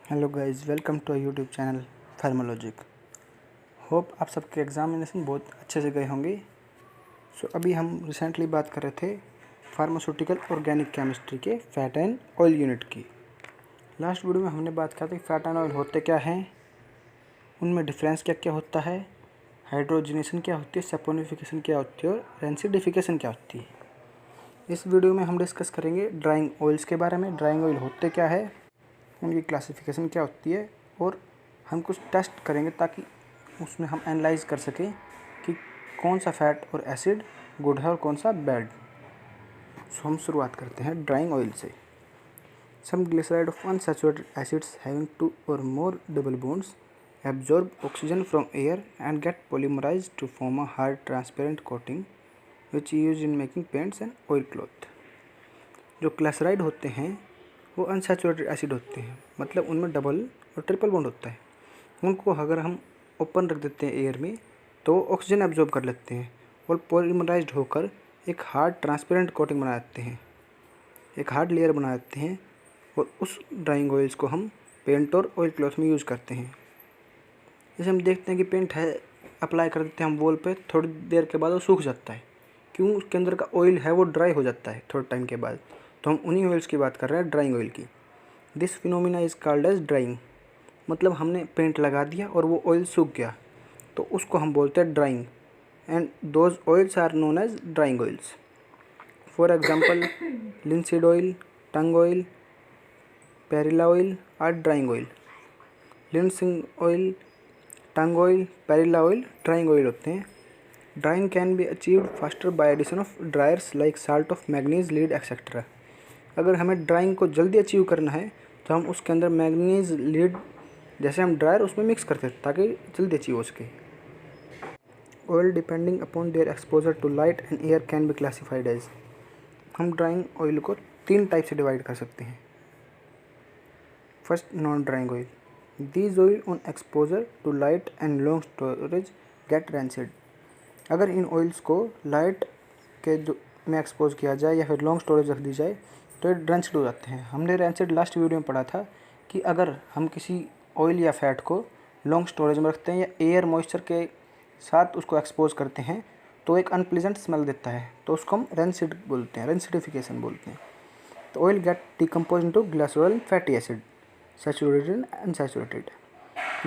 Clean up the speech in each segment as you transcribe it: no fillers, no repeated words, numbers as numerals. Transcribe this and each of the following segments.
Hello guys, welcome to YouTube channel Pharmalogic. Hope आप सबके examination बहुत अच्छे से गए होंगे। अभी हम रिसेंटली बात कर रहे थे फार्मास्यूटिकल ऑर्गेनिक केमिस्ट्री के फैट एंड ऑयल यूनिट की। लास्ट वीडियो में हमने बात किया था कि फैट एंड ऑयल होते क्या हैं, उनमें डिफरेंस क्या क्या होता है, हाइड्रोजनेशन क्या होती है, सैपोनिफिकेशन क्या होती है और रेंसिडिफिकेशन क्या होती है। इस वीडियो में हम डिस्कस करेंगे ड्राइंग ऑयल्स के बारे में। ड्राइंग ऑयल होते क्या है, उनकी क्लासिफिकेशन क्या होती है, और हम कुछ टेस्ट करेंगे ताकि उसमें हम एनालाइज कर सकें कि कौन सा फैट और एसिड गुड है और कौन सा बैड। हम शुरुआत करते हैं ड्राइंग ऑयल से। Some glyceride of unsaturated acids having two और more double bonds absorb oxygen from air and get polymerised to form a hard transparent coating which use in making paints and oil cloth. जो glyceride होते हैं वो unsaturated acid होते हैं, मतलब उनमें double और ट्रिपल बॉन्ड होता है। उनको अगर हम ओपन रख देते हैं एयर में तो ऑक्सीजन एब्जॉर्ब कर लेते हैं और पॉलीमराइज्ड होकर एक हार्ड ट्रांसपेरेंट कोटिंग बना देते हैं, एक हार्ड लेयर बना देते हैं। और उस ड्राइंग ऑयल्स को हम पेंट और ऑयल क्लॉथ में यूज़ करते हैं। जैसे हम देखते हैं कि पेंट है, अप्लाई कर देते हैं हम वॉल पे, थोड़ी देर के बाद वो सूख जाता है। क्यों? उसके अंदर का ऑयल है वो ड्राई हो जाता है थोड़े टाइम के बाद। तो हम उन्हीं ऑयल्स की बात कर रहे हैं, ड्राइंग ऑयल की। This phenomena is called as drying. मतलब हमने पेंट लगा दिया और वो ऑयल सूख गया तो उसको हम बोलते हैं drying, and those oils are known as drying oils. For example linseed oil, tung oil, perilla oil are drying oil. Linseed oil, tung oil, perilla oil drying oil होते हैं। Drying can be achieved faster by addition of driers like salt of manganese, lead etcetera. अगर हमें drawing को जल्दी achieve करना है तो हम उसके अंदर मैग्नीज, लीड जैसे हम ड्रायर उसमें मिक्स करते हैं ताकि जल्दी अचीव हो सके। Oil depending upon their exposure to light and air can be classified as. हम ड्राइंग ऑयल को 3 टाइप से डिवाइड कर सकते हैं। First, non drying oil. These oil on exposure to light and long storage get rancid. अगर इन oils को light के में एक्सपोज किया जाए या फिर लॉन्ग स्टोरेज रख दी जाए तो ये रैंसिड हो जाते हैं। हमने रैंसिड लास्ट वीडियो में पढ़ा था कि अगर हम किसी ऑयल या फैट को लॉन्ग स्टोरेज में रखते हैं या एयर मॉइस्चर के साथ उसको एक्सपोज करते हैं तो एक अनप्लीजेंट स्मेल देता है, तो उसको हम रैंसिड बोलते हैं, रैंसिडिफिकेशन बोलते हैं। तो oil get decompose into glycerol fatty acid, saturated and unsaturated.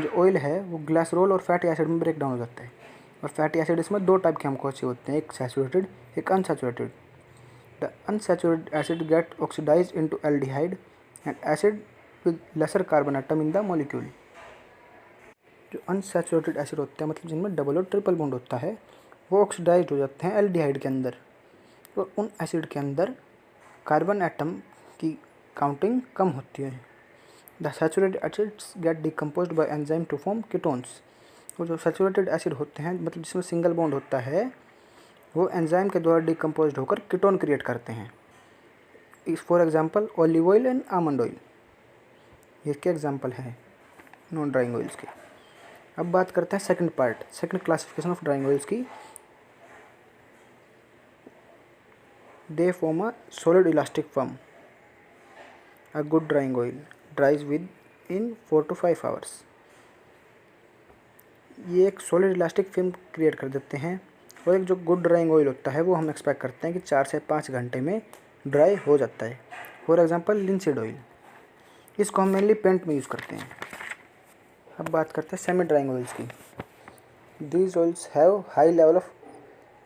जो ऑयल है वो ग्लिसरॉल और फैटी एसिड में ब्रेक डाउन हो जाता है। और फैटी एसिड इसमें 2 टाइप के हमको अच्छे होते हैं, एक सैचुरेटेड, एक unsaturated. The unsaturated acid get oxidised into aldehyde and acid with lesser carbon atom in the molecule. जो अनसैचुरेटेड एसिड होते हैं, मतलब जिनमें डबल और ट्रिपल बॉन्ड होता है, वो ऑक्सीडाइज्ड हो जाते हैं एल्डिहाइड के अंदर। और उन एसिड के अंदर कार्बन एटम की काउंटिंग कम होती है। The saturated acids get decomposed by enzyme to form ketones. वो जो सैचुरेटेड एसिड होते हैं, मतलब जिसमें सिंगल बॉन्ड होता है, वो एंजाइम के द्वारा डिकम्पोज्ड होकर कीटोन क्रिएट करते हैं। For example olive oil and almond oil, ये इसके एग्जांपल हैं नॉन ड्राइंग ऑयल्स के। अब बात करते हैं second part, second classification of drying oils की। They form a solid elastic film. A good drying oil dries within 4 to 5 hours। ये एक सॉलिड इलास्टिक फिल्म क्रिएट कर देते हैं। और एक जो गुड ड्राइंग ऑयल होता है वो हम एक्सपेक्ट करते हैं कि 4 से 5 घंटे में ड्राई हो जाता है। फॉर एग्जांपल लिंसीड ऑयल, इसको हम मेनली पेंट में यूज़ करते हैं। अब बात करते हैं सेमी ड्राइंग ऑयल्स की। These oils have high level of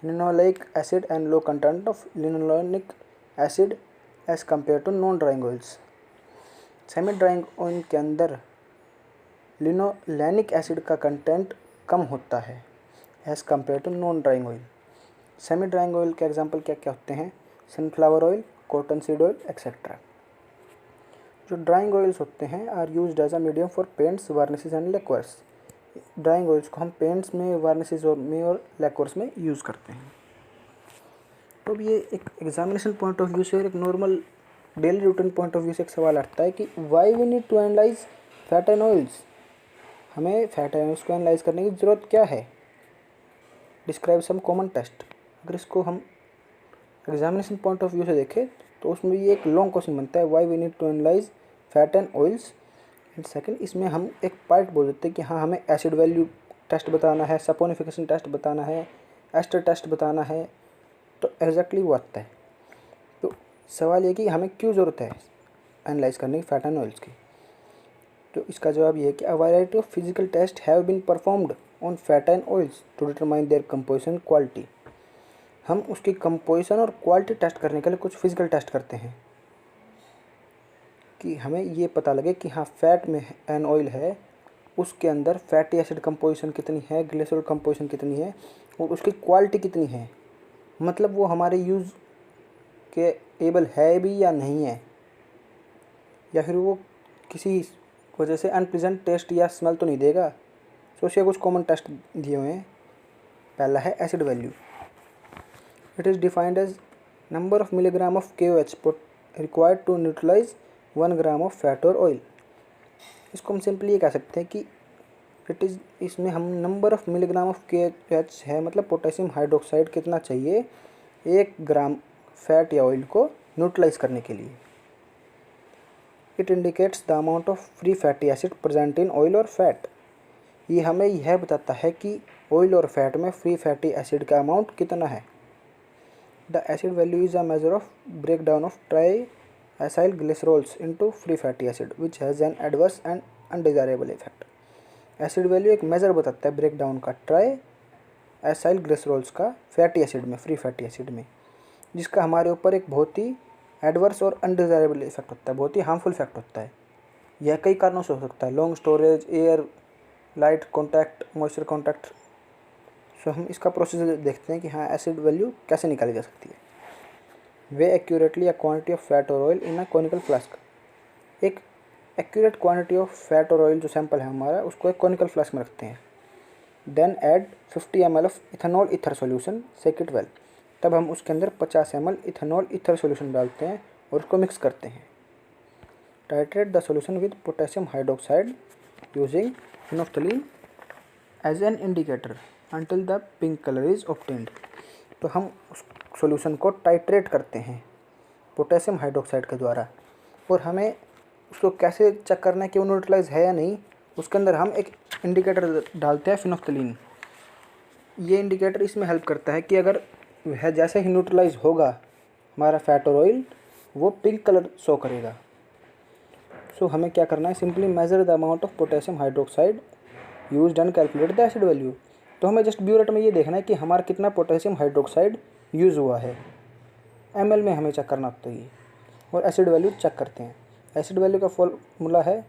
linoleic acid and low content of linolenic acid as compare to non drying oils. Semi drying oil के अंदर लिनोलेनिक एसिड का कंटेंट कम होता है as compare to non drying oil. Semi drying oil के example क्या क्या होते हैं? Sunflower oil, cotton seed oil etcetera. जो ड्राइंग ऑयल्स होते हैं are used as a medium for paints, varnishes and lacquers. Drying oils को हम पेंट्स में, वार्निशेस में और लेक्वर्स में यूज़ करते हैं। तो अब ये एक एग्जामिनेशन पॉइंट ऑफ व्यू से और एक normal daily routine point of view से एक सवाल आता है कि why we need to analyse fat and oils. हमें फैट एंड ऑयल्स को एनालाइज करने की ज़रूरत क्या है? Describe some common test. अगर इसको हम एग्जामिनेशन पॉइंट ऑफ व्यू से देखें तो उसमें ये एक लॉन्ग क्वेश्चन बनता है, why we need to analyse fat and oils and second, इसमें हम एक पार्ट बोल देते हैं कि हाँ हमें एसिड वैल्यू टेस्ट बताना है, सपोनिफिकेशन टेस्ट बताना है, एस्टर टेस्ट बताना है, तो एग्जैक्टली वो आता है। तो सवाल ये कि हमें क्यों ज़रूरत है एनालाइज करने की फैट एंड ऑयल्स की। तो इसका जवाब ये है कि a variety of physical test have been performed on fat and oils to determine their composition quality. हम उसकी कंपोजिशन और क्वालिटी टेस्ट करने के लिए कुछ फिजिकल टेस्ट करते हैं कि हमें ये पता लगे कि हाँ फैट में एन ऑयल है, उसके अंदर फैटी एसिड कंपोजिशन कितनी है, ग्लिसरॉल कंपोजिशन कितनी है और उसकी क्वालिटी कितनी है, मतलब वो हमारे यूज़ के एबल है भी या नहीं है, या फिर वो किसी वजह से अनप्लीजेंट टेस्ट या स्मेल तो नहीं देगा। तो उसके कुछ कॉमन टेस्ट दिए हुए हैं। पहला है acid value. It is defined as number of milligram of KOH required to neutralise 1 gram of fat और ऑयल। इसको हम सिंपली ये कह सकते हैं कि इसमें हम number of milligram of KOH है, मतलब पोटेशियम हाइड्रोक्साइड कितना चाहिए 1 ग्राम फैट या ऑयल को न्यूट्रलाइज करने के लिए। It indicates the amount of free fatty acid present in oil और फैट। ये हमें यह बताता है कि ऑयल और फैट में फ्री फैटी एसिड का अमाउंट कितना है। The acid value is a major of break down of tri acyl glycerols into free fatty acid which has an adverse and undesirable effect. Acid value एक major बताता है break down का tri acyl glycerols का fatty acid में, free fatty acid में, जिसका हमारे ऊपर एक बहुत ही एडवर्स और अनडिजायरेबल इफेक्ट होता है, बहुत ही हार्मफुल इफेक्ट होता है। यह कई कारणों से हो सकता है, long storage, air, light contact, moisture contact. So हम इसका प्रोसीजर देखते हैं कि हाँ एसिड वैल्यू कैसे निकाली जा सकती है। Weigh accurately a quantity of fat और oil in a conical flask. एक एक्यूरेट क्वांटिटी ऑफ फैट और ऑयल जो सैंपल है हमारा, उसको एक कॉनिकल फ्लास्क में रखते हैं। Then add 50 ml of ethanol ether solution, shake it well. तब हम उसके अंदर 50 ml इथेनॉल ईथर सॉल्यूशन डालते हैं और उसको मिक्स करते हैं। Titrate the solution with potassium hydroxide using phenolphthalein as an indicator until the pink colour is obtained। तो हम उस सॉल्यूशन को टाइट्रेट करते हैं पोटेशियम हाइड्रोक्साइड के द्वारा, और हमें उसको कैसे चेक करना है कि वो न्यूट्रलाइज है या नहीं, उसके अंदर हम एक इंडिकेटर डालते हैं फिनोफ्थलीन। ये इंडिकेटर इसमें हेल्प करता है कि अगर वह जैसे ही न्यूट्रलाइज होगा हमारा फैट और ऑयल, वो पिंक कलर शो करेगा। सो हमें क्या करना है, simply measure the amount of potassium hydroxide used and calculate the acid value. तो हमें जस्ट ब्यूरेट में ये देखना है कि हमारा कितना पोटेशियम हाइड्रोक्साइड यूज़ हुआ है, ml में हमें चेक करना होता है ये, और एसिड वैल्यू चेक करते हैं। एसिड वैल्यू का फॉर्मूला है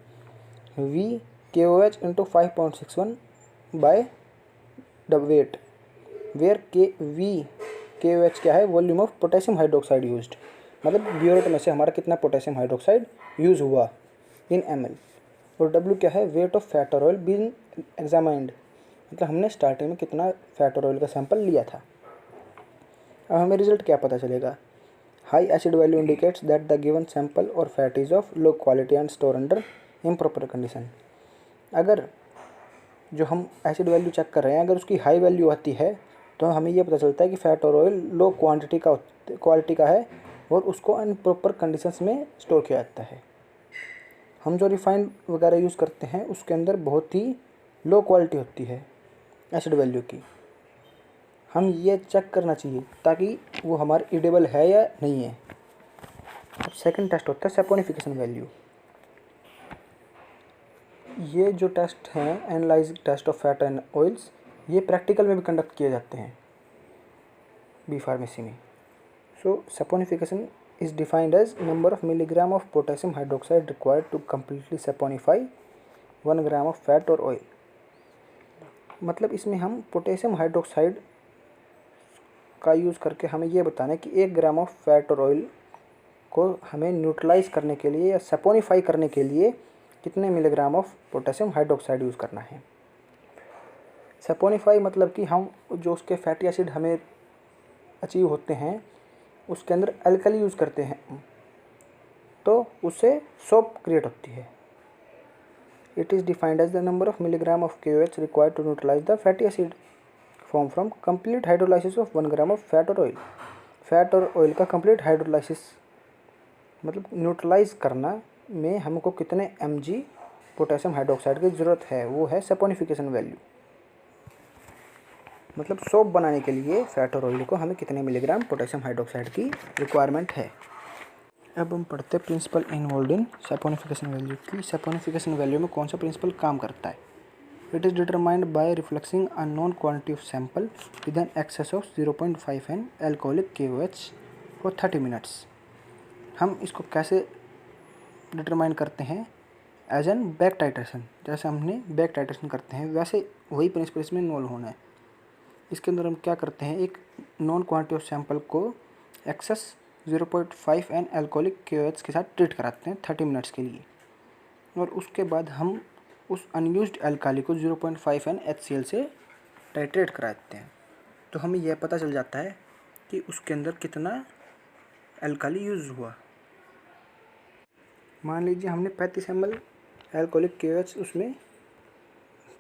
VKOH into 5.61 by the weight, where KOH क्या है, volume of potassium hydroxide used, मतलब ब्यूरेट में से हमारा कितना पोटेशियम हाइड्रोक्साइड यूज़ हुआ इन ml। और W क्या है, वेट ऑफ फैट और ऑयल बीन एग्जामाइंड, मतलब हमने स्टार्टिंग में कितना फैट और ऑयल का सैंपल लिया था। अब हमें रिजल्ट क्या पता चलेगा। High acid value indicates that the given sample और fat is of low quality and store under improper condition. अगर जो हम एसिड वैल्यू चेक कर रहे हैं, अगर उसकी हाई वैल्यू आती है तो हमें ये पता चलता है कि फ़ैट और ऑयल लो क्वालिटी का है और उसको अनप्रॉपर कंडीशंस में स्टोर किया जाता है। हम जो रिफाइंड वगैरह यूज़ करते हैं उसके अंदर बहुत ही लो क्वालिटी होती है एसिड वैल्यू की। हम ये चेक करना चाहिए ताकि वो हमारे ईडेबल है या नहीं है। अब सेकंड टेस्ट होता है सैपोनिफिकेशन वैल्यू। ये जो टेस्ट हैं, analyse test of fat and oils, ये प्रैक्टिकल में भी कंडक्ट किए जाते हैं बी फार्मेसी में। So saponification is defined as number of milligram of potassium hydroxide required to completely saponify 1 gram of fat और ऑयल। मतलब इसमें हम पोटेशियम हाइड्रोक्साइड का यूज़ करके हमें ये बताना है कि 1 ग्राम ऑफ फैट और ऑयल को हमें न्यूट्रलाइज करने के लिए या सैपोनिफाई करने के लिए कितने milligram of potassium hydroxide use करना है। सैपोनिफाई मतलब कि हम जो उसके फैटी एसिड हमें अचीव होते हैं उसके अंदर अल्कली यूज़ करते हैं तो उससे सोप क्रिएट होती है। It is defined as the number of milligram of KOH required to neutralize the fatty acid form from complete hydrolysis of 1 gram of fat और ऑयल। फैट और ऑयल का complete hydrolysis मतलब neutralize करना में हमको कितने mg पोटेशियम हाइड्रोक्साइड की ज़रूरत है, वो है सैपोनिफिकेशन वैल्यू। मतलब सोप बनाने के लिए फैट और ऑयल को हमें कितने मिलीग्राम पोटेशियम हाइड्रोक्साइड की रिक्वायरमेंट है। अब हम पढ़ते हैं principal involve in saponification value की सैपोनिफिकेशन वैल्यू में कौन सा प्रिंसिपल काम करता है। It is determined by refluxing a known quantity of sample with an excess of 0.5 N alcoholic KOH for 30 minutes. हम इसको कैसे डिटरमाइन करते हैं, एज एन बैक टाइट्रेशन। जैसे हमने बैक टाइट्रेशन करते हैं वैसे वही प्रिंसिपल इसमें इन्वॉल्व होना है। इसके अंदर हम क्या करते हैं, एक नॉन क्वांटिटी ऑफ सैंपल को एक्सेस 0.5 एन एल्कोहलिक KOH के साथ ट्रीट कराते हैं 30 मिनट्स के लिए, और उसके बाद हम उस अनयूज्ड एल्काली को 0.5 एन HCl से टाइट्रेट कराते हैं। तो हमें यह पता चल जाता है कि उसके अंदर कितना एल्काली यूज़ हुआ। मान लीजिए हमने 35 ml एल्कोहलिक KOH उसमें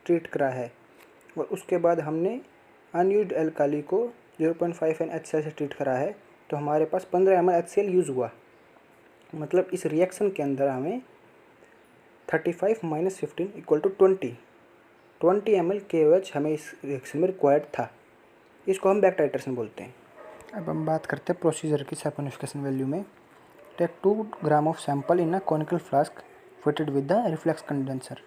ट्रीट करा है, और उसके बाद हमने अनयूज्ड एल्काली को 0.5 एन HCl से ट्रीट करा है, तो हमारे पास 15 ml HCl यूज़ हुआ। मतलब इस रिएक्शन के अंदर हमें 35 - 15 = 20 ml KOH हमें इस रिएक्शन में रिक्वायर्ड था। इसको हम बैक टाइट्रेशन बोलते हैं। अब हम बात करते हैं प्रोसीजर की सैपोनिफिकेशन वैल्यू में। Take 2 gram of sample in a conical flask fitted with the reflux condenser.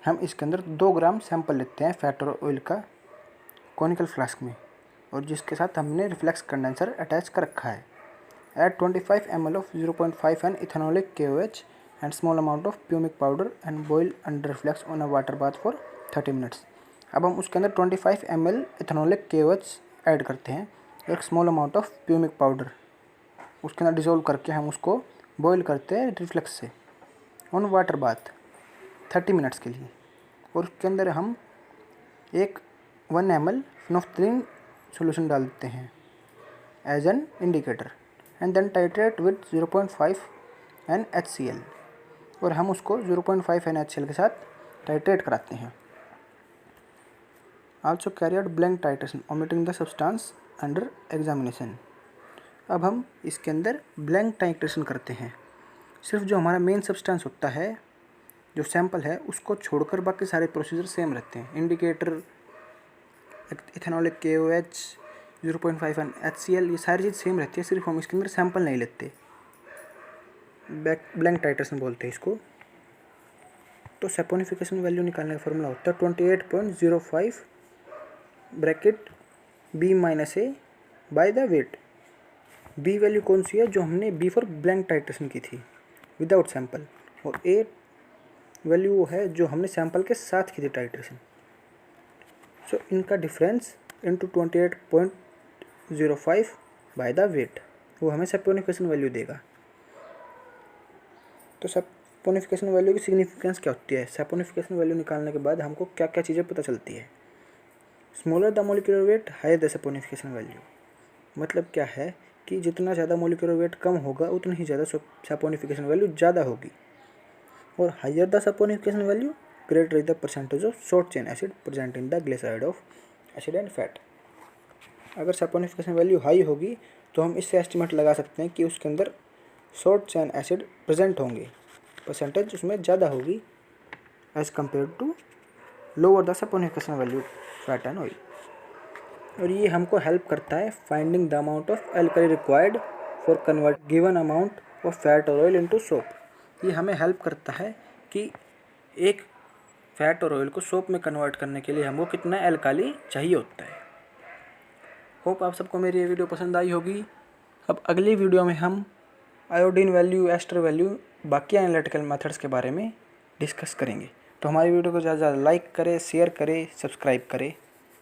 हम इसके अंदर 2 ग्राम सैंपल लेते हैं फैट और ऑयल का कॉनिकल फ्लास्क में, और जिसके साथ हमने रिफ्लेक्स कंडेंसर अटैच कर रखा है। Add 25 ml of 0.5 N ethanolic KOH and small amount of pumice powder and boil under reflux on a water bath for 30 minutes. अब हम उसके अंदर 25 ml इथेनॉलिक KOH ऐड करते हैं, एक small amount of pumice powder उसके अंदर dissolve करके हम उसको बॉयल करते हैं रिफ्लेक्स से ऑन वाटर बाथ 30 मिनट्स के लिए। और उसके अंदर हम एक 1 ml फिनोफ्थलीन सॉल्यूशन डाल देते हैं as an indicator, and then titrate with 0.5 N HCl, और हम उसको 0.5 एन HCl के साथ टाइट्रेट कराते हैं। Also carry out blank titration omitting the substance under examination. अब हम इसके अंदर ब्लैंक टाइट्रेशन करते हैं, सिर्फ जो हमारा मेन सब्सटेंस होता है, जो सैंपल है, उसको छोड़कर बाकी सारे प्रोसीजर सेम रहते हैं। Indicator, ethanolic KOH, 0.5 N HCl, ये सारी चीज़ सेम रहती है, सिर्फ हम इसके अंदर सैंपल नहीं लेते। ब्लैंक टाइट्रेशन बोलते हैं इसको। तो सैपोनिफिकेशन वैल्यू निकालने का फॉर्मूला होता है 28.05 bracket B - A by the weight. B value कौन सी है, जो हमने B फॉर ब्लैंक टाइट्रेशन की थी विदाउट सैंपल, और A वैल्यू वो है जो हमने सैंपल के साथ की थी टाइट्रेशन। सो इनका difference into 28.05 by the weight, वो हमें सैपोनिफिकेशन वैल्यू देगा। तो सैपोनिफिकेशन वैल्यू की सिग्निफिकेंस क्या होती है, सैपोनिफिकेशन वैल्यू निकालने के बाद हमको क्या क्या चीज़ें पता चलती है। Smaller the molecular weight higher the saponification value. मतलब क्या है कि जितना ज़्यादा मोलिकुलर वेट कम होगा उतनी ही ज़्यादा सैपोनिफिकेशन वैल्यू ज़्यादा होगी, और higher the saponification value greater is the percentage of short chain acid present in the glyceride of acid and fat. अगर सैपोनिफिकेशन वैल्यू हाई होगी तो हम इससे एस्टिमेट लगा सकते हैं कि उसके अंदर शॉर्ट चेन एसिड प्रेजेंट होंगे, परसेंटेज उसमें ज़्यादा होगी as compare to lower the saponification value fat and oil. और ये हमको हेल्प करता है finding the amount of alkali required for convert given amount of fat और ऑयल इनटू सोप। ये हमें हेल्प करता है कि एक फैट और ऑयल को सोप में कन्वर्ट करने के लिए हमको कितना एल्काली चाहिए होता है। होप आप सबको मेरी ये वीडियो पसंद आई होगी। अब अगली वीडियो में हम आयोडीन वैल्यू, एस्टर वैल्यू, बाकी एनालिटिकल मेथड्स के बारे में डिस्कस करेंगे। तो हमारी वीडियो को ज़्यादा से ज़्यादा लाइक करें, शेयर करें, सब्सक्राइब करें।